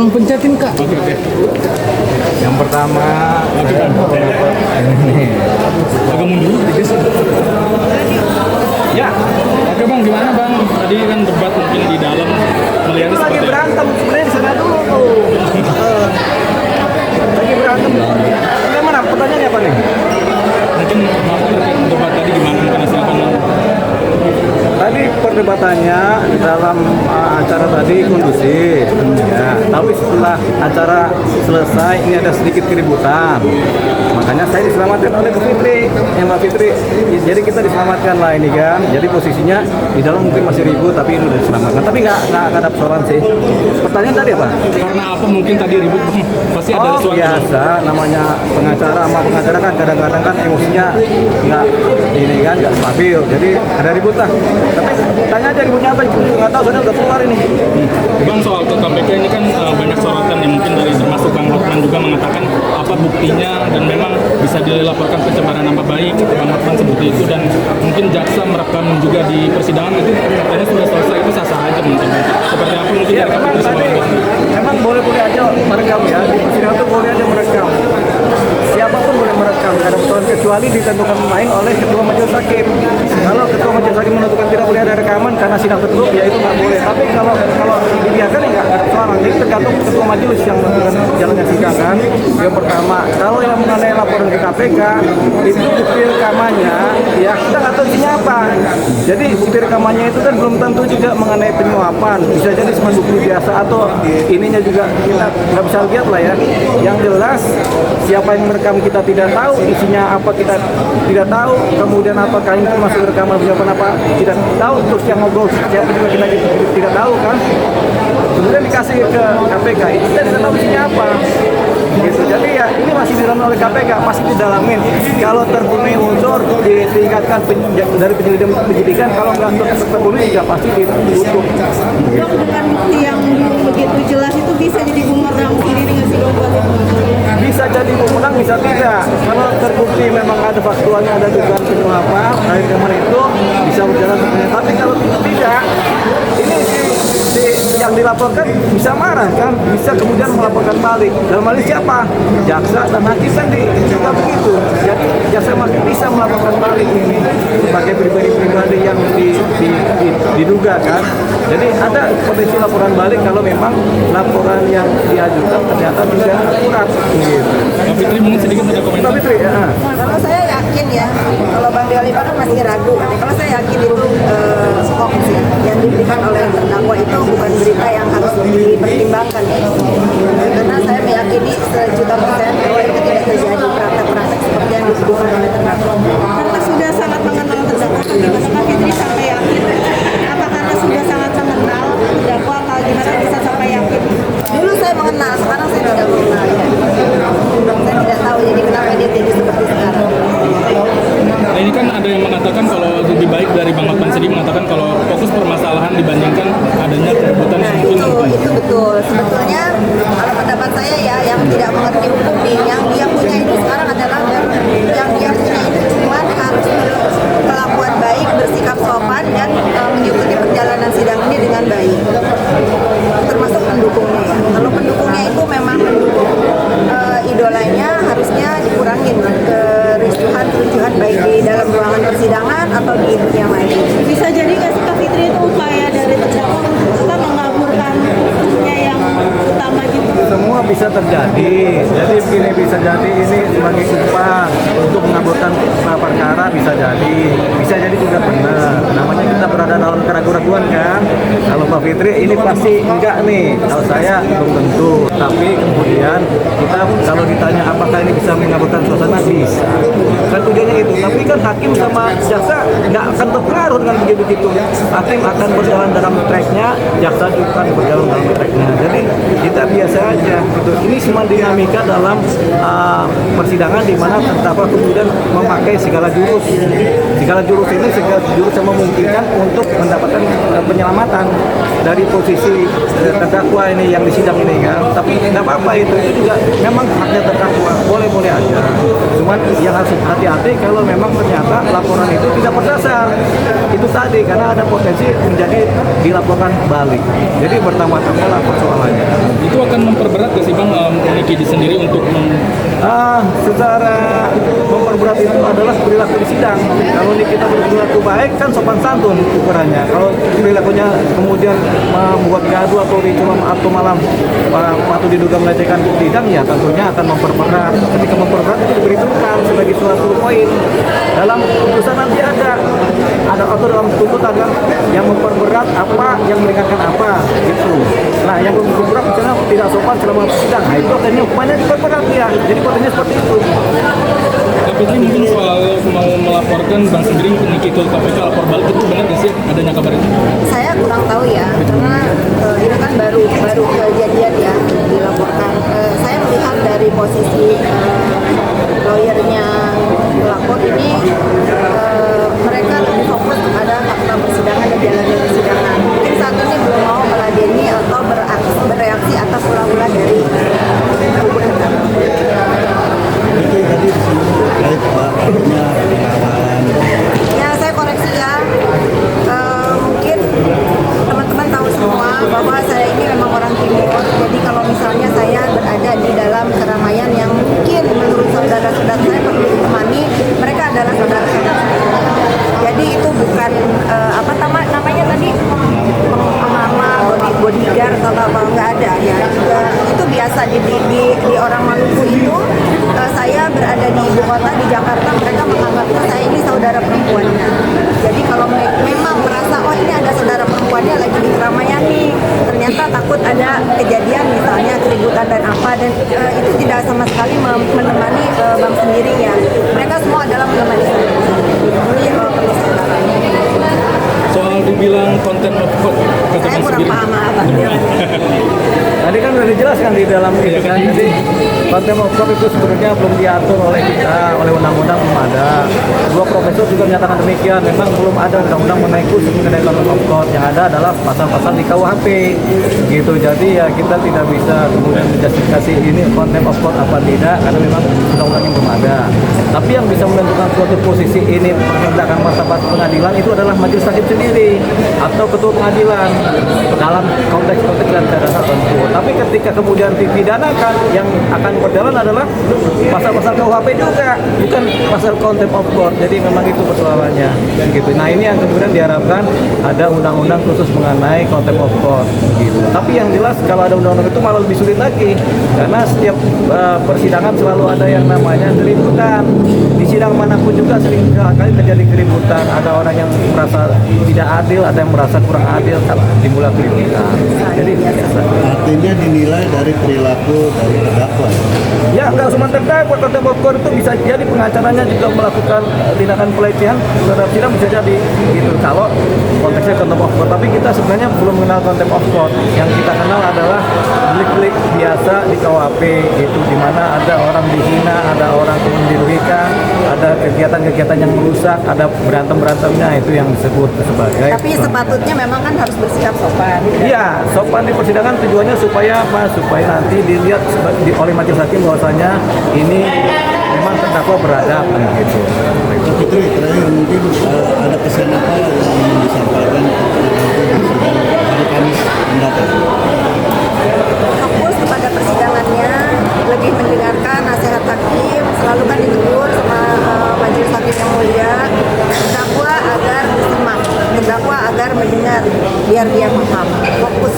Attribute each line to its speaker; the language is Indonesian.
Speaker 1: tolong pencetin Kak.
Speaker 2: Oke.
Speaker 1: Yang pertama, ini.
Speaker 2: Agak mundur dikit. Ya, oke Bang, gimana Bang? Tadi kan debat mungkin di dalam melihatnya
Speaker 3: Lagi
Speaker 2: seperti apa?
Speaker 3: berantem sebenarnya di sana dulu tuh. Lagi berantem. Bagaimana? Pertanyaannya apa nih?
Speaker 2: Mungkin Bang terkait debat tadi gimana? Mungkin silakan.
Speaker 3: Tadi perdebatannya dalam acara tadi kondusif, ya. Tapi setelah acara selesai ini ada sedikit keributan. Makanya saya diselamatkan oleh Bu Fitri, Mbak Fitri. Jadi kita diselamatkan lah ini kan. Jadi posisinya di dalam mungkin masih ribut, tapi ini udah diselamatkan. Tapi nggak ada persoalan sih. Pertanyaan tadi apa?
Speaker 2: Karena apa mungkin tadi ribut Bang? Pasti ada
Speaker 3: Oh
Speaker 2: sesuatu.
Speaker 3: biasa, namanya pengacara sama pengacara kan kadang-kadang kan emosinya nggak ini kan nggak stabil. Jadi ada ribut lah. Tapi tanya aja ributnya apa? Nggak tahu, soalnya udah keluar ini.
Speaker 2: Bang, soal ke KPK ini kan banyak sorotan yang mungkin dari termasuk Bang Hotman juga mengatakan apa buktinya dan memang bisa dilaporkan pencemaran nama baik Bang Hotman seperti itu, dan mungkin jaksa merekam juga di persidangan itu katanya sudah selesai, itu sah-sah aja mungkin. Seperti apa mungkin
Speaker 3: Ya
Speaker 2: dari
Speaker 3: memang
Speaker 2: KPK
Speaker 3: tadi,
Speaker 2: semua?
Speaker 3: memang boleh-boleh aja merekam ya. Di persidangan itu boleh aja merekam. Siapapun boleh merekam, tidak ada persoalan kecuali ditentukan main oleh ketua majelis hakim. Kalau ketua majelis hakim menentukan tidak boleh ada rekaman karena sidang tertutup, ya itu nggak boleh. Tapi kalau dibiarkan ya nggak ada persoalan. Jadi tergantung ketua majelis yang menentukan jalannya sidang kan. Yang pertama, kalau yang mengenai laporan ke KPK itu bukti rekamannya, ya kita nggak tahu isinya apa. Jadi bukti rekamannya itu kan belum tentu juga mengenai penyuapan. Bisa jadi cuma bukti biasa atau ininya juga kita nggak bisa lihat lah ya. Yang jelas siapa yang merekam kita tidak tahu, isinya apa kita tidak tahu, kemudian apakah ini masuk rekaman penyuapan apa tidak tahu, terus yang ngobrol siapa juga kita tidak tahu kan. Kemudian dikasih ke KPK itu kita tidak tahu isinya apa. Gitu. Jadi ya ini masih didalami oleh KPK, masih didalamin. Kalau terpenuhi unsur ditingkatkan dari penyidikan, kalau nggak terpenuhi juga pasti ditutup.
Speaker 4: Dok, dengan bukti yang begitu jelas itu bisa jadi bumerang sendiri nggak sih dok buat
Speaker 3: Bisa jadi pemenang, bisa tidak. Kalau terbukti memang ada faktualnya, ada dugaan penyuapan dari kemarin itu bisa berjalan sebenarnya. Tapi kalau tidak, ini yang dilaporkan bisa marah kan, bisa kemudian melaporkan balik. Dalam hal ini siapa? Jaksa dan hakim kan juga begitu. Jadi jaksa masih bisa melaporkan balik ini sebagai pribadi-pribadi yang diduga kan. Jadi ada potensi laporan balik kalau memang laporan yang diajukan ternyata tidak akurat. Gitu.
Speaker 2: Mbak Fitri mungkin sedikit ada komentar.
Speaker 3: Mbak Fitri, ya.
Speaker 4: Kalau saya yakin ya, kalau Bang Dewa kan masih ragu. Kalau saya yakin itu hoax ya, yang diberikan oleh terdakwa itu bukan berita yang harus dipertimbangkan ya. Karena saya meyakini sejuta persen bahwa itu tidak terjadi praktek-praktek seperti yang dituduhkan oleh terdakwa. Karena sudah sangat mengenal terdakwa, bagaimana Kak Fitri sampai yakin? Apa karena sudah sangat mengenal terdakwa atau gimana bisa sampai yakin? Dulu saya mengenal, sekarang saya tidak mengenal. Saya tidak tahu jadi kenapa dia jadi seperti sekarang.
Speaker 2: Nah, ini kan ada yang mengatakan kalau lebih baik dari Bang Hotman sendiri mengatakan kalau fokus permasalahan dibandingkan adanya keributan yang mungkin
Speaker 4: Itu betul. Sebetulnya kalau pendapat saya ya, yang tidak mengerti hukum nih, yang dia punya itu sekarang adalah yang dia punya itu cuma harus kelakuan baik, bersikap sopan dan mengikuti perjalanan sidang ini dengan baik. Termasuk pendukungnya ya. Kalau pendukungnya itu memang mendukung idolanya, harusnya dikurangin kericuhan baik di dalam ruangan persidangan atau di dunia maya. Bisa jadi nggak sih Kak Fitri itu upaya dari terdakwa untuk mengaburkan kasusnya yang utama gitu?
Speaker 3: Semua bisa terjadi. Jadi begini, bisa jadi ini sebagai umpan untuk mengaburkan perkara, bisa jadi juga benar. Namanya kita berada dalam keraguan-raguan kan. Kalau Mbak Fitri ini pasti enggak nih. Kalau saya belum tentu. Tapi kemudian kita kalau ditanya apakah ini bisa mengaburkan suasana, bisa. Kan tujuannya itu. Tapi kan hakim sama jaksa nggak akan terpengaruh dengan begitu. Hakim akan berjalan dalam tracknya, jaksa juga akan berjalan dalam tracknya. Jadi kita biasa aja gitu. Ini semua dinamika dalam persidangan di mana terdakwa kemudian memakai segala jurus. Segala jurus ini segala jurus yang memungkinkan untuk mendapatkan penyelamatan dari posisi terdakwa ini yang disidang ini kan. Tapi nggak apa-apa itu juga memang haknya terdakwa, boleh-boleh aja. Cuman yang harus hati-hati kalau memang ternyata laporan itu tidak berdasar. Itu tadi karena ada potensi menjadi dilaporkan balik. Jadi pertama-tama lah persoalannya.
Speaker 2: Itu akan memperberat gak sih Bang Niki sendiri untuk
Speaker 3: secara memperberat itu adalah perilaku di sidang. Kalau ini kita berperilaku baik kan sopan santun ukurannya. Kalau perilakunya kemudian membuat gaduh atau malam atau diduga melecehkan sidang ya tentunya akan memperberat. Ketika memperberat itu diperhitungkan sebagai suatu poin dalam putusan nanti ada atau dalam tuntutan kan yang memperberat apa, yang meringankan apa gitu. Nah yang memperberat misalnya tidak sopan selama sidang, nah itu akhirnya hukumannya diperberat ya. Jadi potensinya seperti itu.
Speaker 2: Fitri mungkin soal mau melaporkan Bang sendiri ke Niki ke KPK lapor balik itu benar nggak sih adanya kabar itu?
Speaker 4: Saya kurang tahu ya, karena itu kan baru kejadian ya dilaporkan. Saya melihat dari posisi lawyernya pelapor ini, mereka lebih fokus kepada fakta persidangan dan jalannya persidangan. Mungkin saat ini belum mau meladeni atau bereaksi atas ulah-ulah dari kubu terdakwa.
Speaker 5: Itu tadi terkait Pak punya pengalaman.
Speaker 4: Ya, saya koreksi ya. Mungkin teman-teman tahu semua bahwa saya ini memang orang timur. Jadi kalau misalnya saya berada di dalam keramaian yang mungkin menurut saudara-saudara saya perlu ditemani, mereka adalah saudara-saudara. Jadi itu bukan namanya tadi pengamal, bodyguard atau apa, nggak ada ya. Itu biasa di orang Maluku itu. Saya berada di ibu kota di Jakarta, mereka menganggapnya saya ini saudara perempuannya. Jadi kalau memang merasa oh ini ada saudara perempuannya lagi di keramaian nih, ternyata takut ada kejadian misalnya keributan dan apa, dan itu tidak sama sekali menemani Bang sendiri ya. Mereka semua adalah menemani saya. Jadi perlu saudara.
Speaker 2: Soal dibilang konten of court kata
Speaker 4: Saya
Speaker 2: Bang
Speaker 4: kurang
Speaker 2: sendiri.
Speaker 4: paham apa.
Speaker 3: Tadi kan sudah dijelaskan di dalam itu kan. Jadi konten of court itu sebenarnya belum diatur oleh kita, oleh undang-undang belum ada. Dua profesor juga menyatakan demikian. Memang belum ada undang-undang mengenai konten of court. Yang ada adalah pasal-pasal di KUHP. Gitu. Jadi ya kita tidak bisa kemudian menjustifikasi ini konten of court apa tidak karena memang undang-undangnya belum ada. Tapi yang bisa menentukan suatu posisi ini penindakan martabat pengadilan itu adalah majelis hakim sendiri atau ketua pengadilan dalam konteks-konteks dan cara tertentu. Tapi ketika kemudian dipidanakan, yang akan berjalan adalah pasal-pasal KUHP juga, bukan pasal contempt of court. Jadi memang itu persoalannya. Gitu. Nah ini yang kemudian diharapkan ada undang-undang khusus mengenai contempt of court. Gitu. Tapi yang jelas kalau ada undang-undang itu malah lebih sulit lagi, karena setiap persidangan selalu ada yang namanya keributan. Di sidang manapun juga sering kali terjadi keributan. Ada orang yang merasa tidak adil, ada yang merasa kurang adil, timbullah keributan. Jadi biasa.
Speaker 5: Artinya dinilai dari perilaku dari terdakwa.
Speaker 3: Ya nggak cuma terdakwa, contempt of court itu bisa jadi pengacaranya juga melakukan tindakan pelecehan terhadap sidang bisa jadi gitu kalau konteksnya contempt of court. Tapi kita sebenarnya belum mengenal contempt of court. Yang kita kenal adalah delik-delik biasa di KUHP gitu, di mana ada orang dihina, ada orang dirugikan, ada kegiatan-kegiatan yang merusak, ada berantem-berantemnya, itu yang disebut sebagai.
Speaker 4: Tapi sepatutnya memang kan harus bersikap sopan.
Speaker 3: Iya, sopan di persidangan tujuannya supaya apa? Supaya nanti dilihat oleh majelis hakim bahwasanya ini memang terdakwa beradab gitu.
Speaker 5: Fitri, terakhir mungkin ada pesan apa yang ingin disampaikan hari Kamis mendatang?
Speaker 4: Fokus kepada persidangannya, lebih mendengarkan nasihat hakim, selalu kan ditegur sama majelis hakim yang mulia, terdakwa agar bersemak, terdakwa agar mendengar, biar dia paham. Fokus.